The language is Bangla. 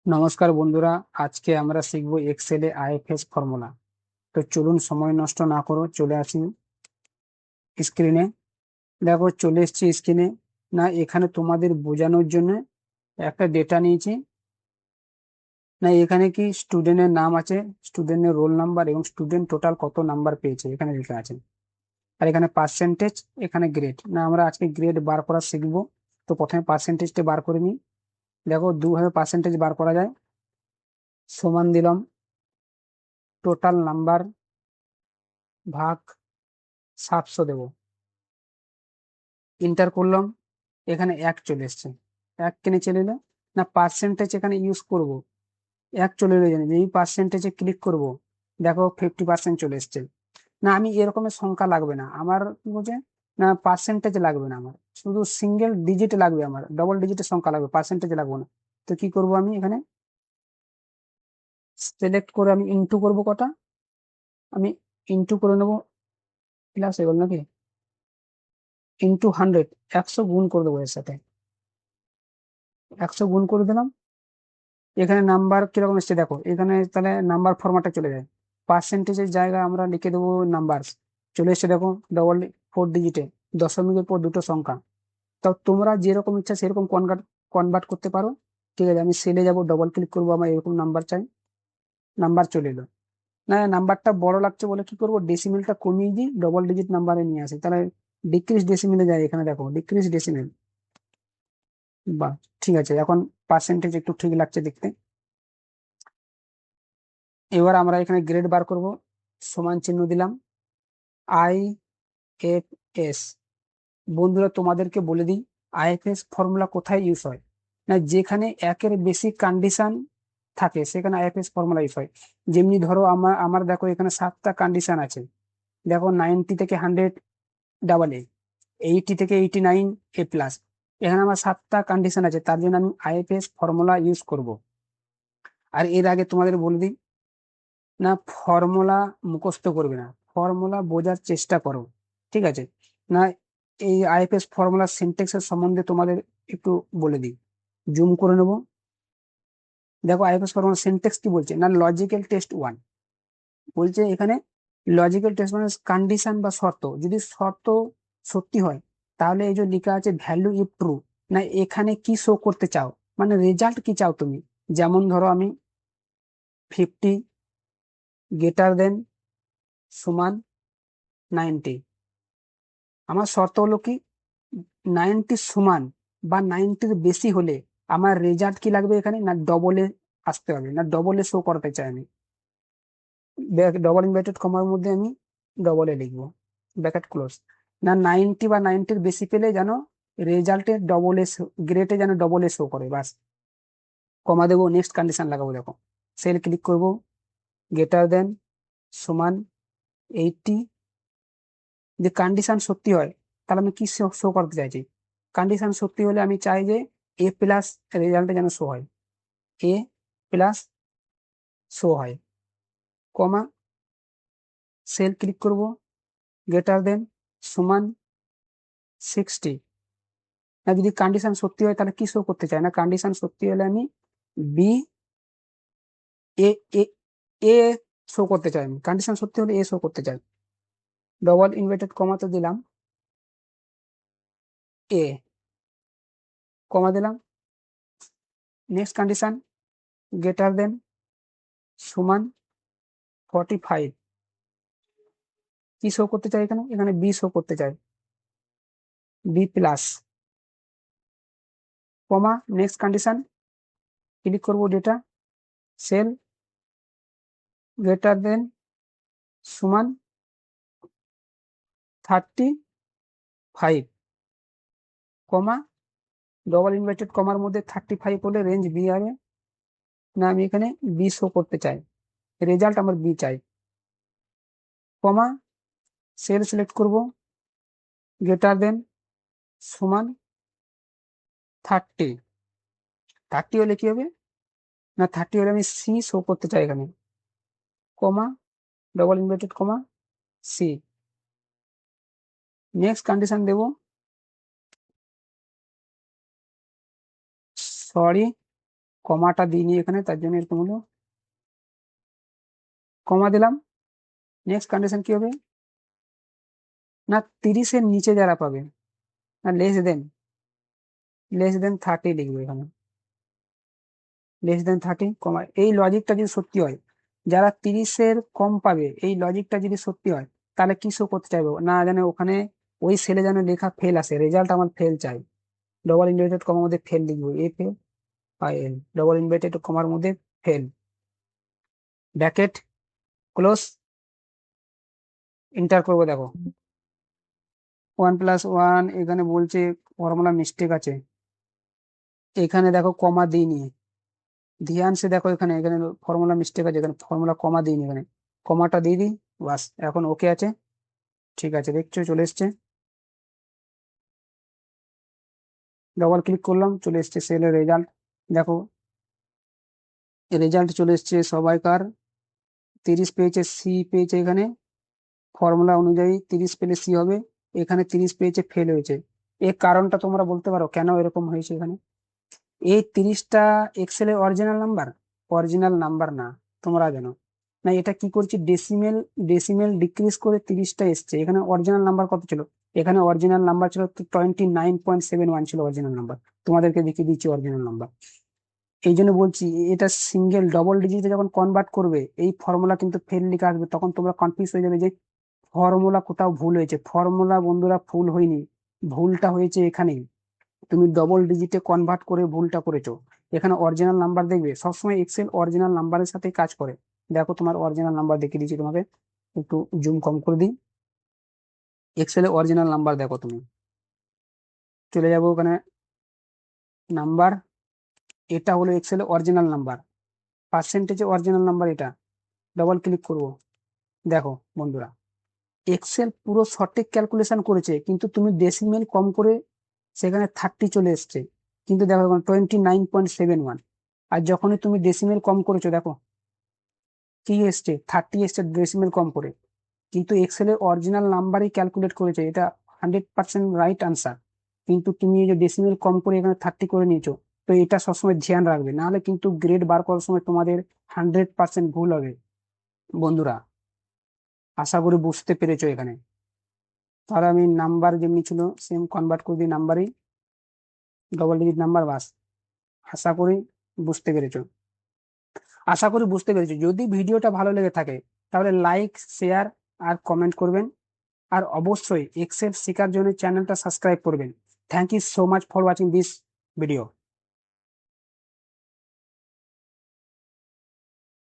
নমস্কার বন্ধুরা, আজকে আমরা শিখব এক্সেলে আইএফএস ফর্মুলা। তো চলুন সময় নষ্ট না করো, চলে আসি স্ক্রিনে। দেখো চলে এসেছি স্ক্রিনে। না, এখানে তোমাদের বোঝানোর জন্য একটা ডেটা নিয়েছি। না, এখানে কি স্টুডেন্টের নাম আছে, স্টুডেন্টের রোল নাম্বার এবং স্টুডেন্ট টোটাল কত নাম্বার পেয়েছে এখানে লেখা আছে। আর এখানে পার্সেন্টেজ, এখানে গ্রেড। না, আমরা আজকে গ্রেড বার করা শিখবো। তো প্রথমে পার্সেন্টেজটা বার করে নিই। দেখো দুভাবে পার্সেন্টেজ বার করা যায়। সমান দিলাম টোটাল নাম্বার ভাগ 700 দেবো, ইন্টার করলাম। এখানে এক চলে এসছে। এক কেনে চলে এলো? না, পার্সেন্টেজ এখানে ইউজ করব। এক চলে এলো, জানি এই পার্সেন্টেজে ক্লিক করব। দেখো 50% চলে এসছে। না, আমি এরকমের সংখ্যা লাগবে না আমার, কি বলছে, না পার্সেন্টেজ লাগবে না আমার, শুধু সিঙ্গেল ডিজিট লাগবে, আমার ডবল ডিজিটের সংখ্যা লাগবে, পার্সেন্টেজ লাগবে না। তো কি করব, আমি এখানে সিলেক্ট করে আমি ইনটু করব কটা, আমি ইনটু করে নেবো। প্লাস এগুলো নাকি ইনটু 100, 100 গুণ করে দেবো এর সাথে। 100 গুণ করে দিলাম। এখানে নাম্বার কিরকম এসছে দেখো, এখানে তাহলে নাম্বার ফরম্যাটে চলে যায়। পার্সেন্টেজের জায়গায় আমরা লিখে দেবো নাম্বার। চলে এসছে দেখো, 4 ডিজিটে, দশমিকের পর দুটো সংখ্যা। তো তোমরা যেরকম ইচ্ছা সেরকম কনভার্ট করতে পারো। ঠিক আছে, আমি সেলে যাব, ডবল ক্লিক করবো, আমার এরকম নাম্বার চাই। নাম্বার চলে এলো। না, নাম্বারটা বড় লাগছে বলে কি করবো, ডেসিমেলটা কমিয়ে দিই, ডবল ডিজিট নাম্বারে নিয়ে আসি, তাহলে ডিক্রিজ ডেসিমেলে যায়। এখানে দেখো ডিক্রিজ ডেসিমেল। বাহ, ঠিক আছে, এখন পার্সেন্টেজ একটু ঠিক লাগছে দেখতে। এবার আমরা এখানে গ্রেড বার করব। সমান চিহ্ন দিলাম, আইএফএস। বন্ধুরা তোমাদেরকে বলে দিই, আইএফএস ফর্মুলা কোথায় ইউজ হয়। না, যেখানে একের বেশি কন্ডিশন থাকে সেখানে আইএফএস ফর্মুলা ইউজ হয়। যেমনি ধরো আমার আমার দেখো এখানে 7টা কন্ডিশন আছে। দেখো 90 থেকে 100 ডাবল এ, 80 থেকে 89 এ প্লাস। এখানে আমার 7টা কন্ডিশন আছে, তার জন্য আমি আইএফএস ফর্মুলা ইউজ করব। আর এর আগে তোমাদের বলে দিই, না ফর্মুলা মুখস্থ করবে না, ফর্মুলা বোঝার চেষ্টা করো। ঠিক আছে? না, এই আইএফএস ফর্মুলা সিনট্যাক্সের সম্বন্ধে তোমাদের একটু বলে দিই। জুম করে নেব। দেখো আইএফএস ফর্মুলা সিনট্যাক্স কি বলছে, না লজিক্যাল টেস্ট 1 বলছে এখানে। লজিক্যাল টেস্ট মানে কন্ডিশন বা শর্ত, যদি শর্ত সত্যি হয় তাহলে এই যে লেখা আছে ভ্যালু ইফ ট্রু, না এখানে কি শো করতে চাও, মানে রেজাল্ট কি চাও তুমি। যেমন ধরো আমি 50 গ্রেটার দেন সমান 90। আমার শর্ত হলো কি, 90 সমান বা 90-র বেশি হলে আমার রেজাল্ট কি লাগবে এখানে, না ডবলে আসতে হবে, না ডবলে শো করতে চাই আমি। ডবল ইনভার্টেড কমার মধ্যে আমি ডবলে লিখবো, ব্র্যাকেট ক্লোজ। না 90 বা 90-র বেশি পেলে যেন রেজাল্টে ডবলে, গ্রেটে যেন ডবলে শো করে, বাস। কমা দেবো, নেক্সট কন্ডিশন লাগাবো। দেখো সেল ক্লিক করবো, গ্রেটার দেন সমান 80। যে কন্ডিশন সত্যি হয় তাহলে আমি কি শো করতে চাইছি, কন্ডিশন সত্যি হলে আমি চাই যে এ প্লাস রেজাল্টে যেন শো হয়, এ প্লাস শো হয়। কমা, সেল ক্লিক করব, গ্রেটার দেন সমান 60। না, যদি কন্ডিশন সত্যি হয় তাহলে কি শো করতে চাই, না কন্ডিশন সত্যি হলে আমি বি, এ, এ, এ শো করতে চাই, আমি কন্ডিশন সত্যি হলে এ শো করতে চাই। ডবল ইনভার্টেড কমাতে দিলাম, এ, কমা দিলাম। নেক্সট কন্ডিশন, গ্রেটার দেন সমান 45। কি শো করতে চাই এখানে, এখানে বি শো করতে চাই, বি প্লাস। কমা, নেক্সট কন্ডিশন, ক্লিক করবো ডেটা, সেল, গ্রেটার দেন সমান 35। কমা, ডবল ইনভার্টেড কমার মধ্যে 35 হলে রেঞ্জ বি হবে। না, আমি এখানে বি শো করতে চাই, রেজাল্ট আমার বি চাই। কমা, সেল সিলেক্ট করব, গ্রেটার দেন সমান 30। 30 হলে কি হবে, না 30 হলে আমি সি শো করতে চাই এখানে। Comma, double inverted comma, C. Next condition দেব, সরি কমাটা দিইনি এখানে, তার জন্য এরকম হলো, কমা দিলাম। নেক্সট কন্ডিশন কি হবে, না 30-এর নিচে যারা পাবে, না লেস দেন 30 লিখবে এখানে, লেস দেন 30, কমা। এই লজিকটা যদি সত্যি হয়, যারা 30-এর কম পাবে, এই লজিকটা যদি সত্যি হয়, তাহলে কি শো করতে চাইবো, না জানে ওখানে ওই সেলে যেন লেখা ফেল আসে, রেজাল্ট আমার ফেল চাই। ডবল ইনভার্টেড কমার মধ্যে ফেল লিখবো, FAIL, ডবল ইনভার্টেড কমার মধ্যে ফেল, ব্র্যাকেট ক্লোজ, এন্টার করবো। দেখো 1+1, এখানে বলছে ফর্মুলা মিস্টেক আছে, এখানে দেখো কমা দিইনি, ধ্যান সে দেখো, এখানে এখানে ফর্মুলা মিস্টেক আছে, এখানে ফর্মুলা কমা দিইনি, এখানে কমাটা দিয়ে দিই, বাস এখন ওকে আছে। ঠিক আছে, দেখছো চলে এসছে, ডবল ক্লিক করলাম, চলে এসছে সেলের রেজাল্ট। দেখো রেজাল্ট চলে এসছে সবাইকার, 30 পেয়েছে, সি পেয়েছে, এখানে ফর্মুলা অনুযায়ী 30 পেলে সি হবে, এখানে 30 পেয়েছে, ফেল হয়েছে। এর কারণটা তোমরা বলতে পারো কেন এরকম হয়েছে এখানে? এই 30টা এক্সেলের অরিজিনাল নাম্বার? অরিজিনাল নাম্বার না, তোমরা জানো না। এটা কি করছি, ডেসিমেল ডেসিমেল ডিক্রিজ করে 30টা এসছে। এখানে অরিজিনাল নাম্বার কত ছিল? এখানে অরিজিনাল নাম্বার ছিল 29.71 ছিল অরিজিনাল নাম্বার, তোমাদেরকে দেখিয়ে দিচ্ছি অরিজিনাল নাম্বার। এই জন্য বলছি, এটা সিঙ্গেল ডবল ডিজিটে যখন কনভার্ট করবে, এই ফর্মুলা কিন্তু ফেল লিখে আসবে, তখন তোমরা কনফিউজ হয়ে যাবে যে ফর্মুলা কোথাও ভুল হয়েছে। ফর্মুলা বন্ধুরা ভুল হয়নি, ভুলটা হয়েছে এখানেই, তুমি ডবল ডিজিটে কনভার্ট করে ভুলটা করেছো। এখানে অরিজিনাল নাম্বার দেখবে, সবসময় এক্সেল অরিজিনাল নাম্বারের সাথে কাজ করে। দেখো তোমার অরিজিনাল নাম্বার দেখিয়ে দিচ্ছি তোমাকে, একটু জুম কম করে দিই। এক্সেলে অরিজিনাল নাম্বার দেখো, তুমি চলে যাবো ওখানে, নাম্বার, এটা হলো এক্সেলে অরিজিনাল নাম্বার, পার্সেন্টেজে অরিজিনাল নাম্বার এটা। ডবল ক্লিক করব, দেখো বন্ধুরা, এক্সেল পুরো সঠিক ক্যালকুলেশন করেছে, কিন্তু তুমি ডেসিমেল কম করে সেখানে 30 চলে এসছে, কিন্তু দেখো 29.71। আর যখনই তুমি ডেসিমেল কম করেছো, দেখো কি এসছে, 30 এসছে ডেসিমেল কম করে, কিন্তু এক্সেলের অরিজিনাল নাম্বারই ক্যালকুলেট করেছে, এটা 100% রাইট আনসার। কিন্তু তুমি এই যে ডেসিমেল কম করে এখানে 30 করে নিয়েছো, তো এটা সবসময় ধ্যান রাখবে, নাহলে কিন্তু গ্রেড বার করার সময় তোমাদের 100% ভুল হবে। বন্ধুরা আশা করি বুঝতে পেরেছো এখানে। তাহলে আমি নাম্বার যেমনি ছিল সেম কনভার্ট করে দিই নাম্বারই, ডবল ডিজিট নাম্বার, বাস। আশা করি বুঝতে পেরেছো, আশা করি বুঝতে পেরেছো। যদি ভিডিওটা ভালো লেগে থাকে, তাহলে লাইক, শেয়ার আর কমেন্ট করবেন। আর অবশ্যই এক্সেল শেখার জন্য চ্যানেলটা সাবস্ক্রাইব করবেন। Thank you so much for watching this video.